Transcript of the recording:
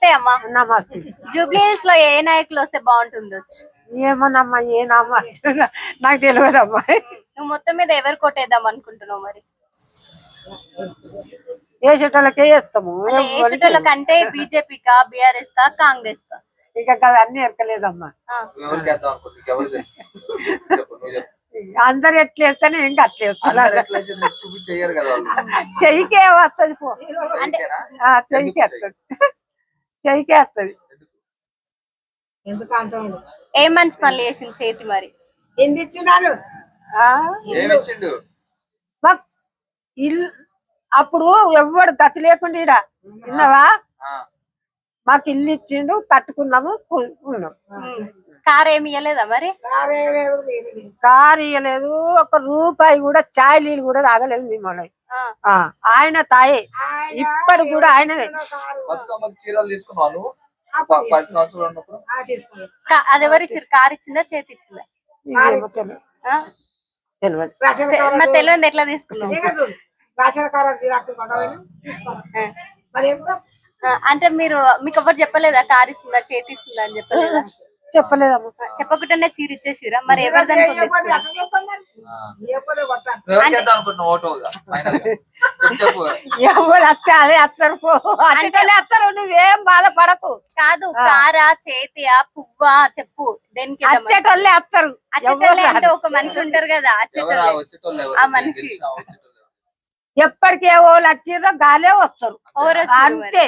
నమస్తే అమ్మా. నమస్తే. జూబ్లీ హిల్స్ లో ఏ నాయకులు వస్తే బాగుంటుందో? ఏమోనమ్మా ఏనమ్మా నాకు తెలియదమ్మా. నువ్వు మొత్తం మీద ఎవరు కొట్టేద్దాం అనుకుంటున్నావు మరి? వేసేటోళ్ళకే వేస్తాము. వేసేటోళ్ళ కంటే బీజేపీ కా, బీఆర్ఎస్ కా, కాంగ్రెస్ కా? ఇక అన్ని ఎరకలేదమ్మా. అందరు ఎట్లా వేస్తేనే ఏం అట్లా చెయ్యికే వస్తుంది. చెయ్యికే వస్తుంది, చెయ్యికే వస్తుంది. ఏం మంచి పనులు చేసింది చేతి మరి? ఎన్ని ఇచ్చినాను ఇల్లు అప్పుడు ఎవ్వడు గతి లేకుండా ఈడ విన్నావా, మాకు ఇల్లు ఇచ్చిండు, కట్టుకున్నాము, ఉన్నాం. కార్ ఏమి ఇయ్యలేదా మరి? కారు ఇయ్యలేదు, ఒక రూపాయి కూడా చాయ్ నీళ్ళు కూడా తాగలేదు మిమ్మల్ని. ఆయన తాయే ఇప్పటి కూడా ఆయన. అది ఎవరు ఇచ్చారు? కార్ ఇచ్చిందా చేతి ఇచ్చిందా? తెలియదు. ఎట్లా తీసుకున్నావు? అంటే మీకు ఎవరు చెప్పలేదా కార్ ఇస్తుందా చేతి ఇస్తుందా అని? చెప్పలేదా? చెప్పలేదమ్మా. చెప్పకుండానే చీర ఇచ్చేసిరా? మరి ఎవరిదని ఎవరు వస్తే అదే వస్తారు, నువ్వేం బాధపడకు. కాదు, కారా, చేతియా, పువ్వా చెప్పు. దేనికి వచ్చేటోళ్ళే వస్తారు. అంటే ఒక మనిషి ఉంటారు కదా వచ్చేటోళ్ళు, ఆ మనిషి ఎప్పటికి ఏ వాళ్ళు వచ్చిర్రో గాలే వస్తారు అంతే.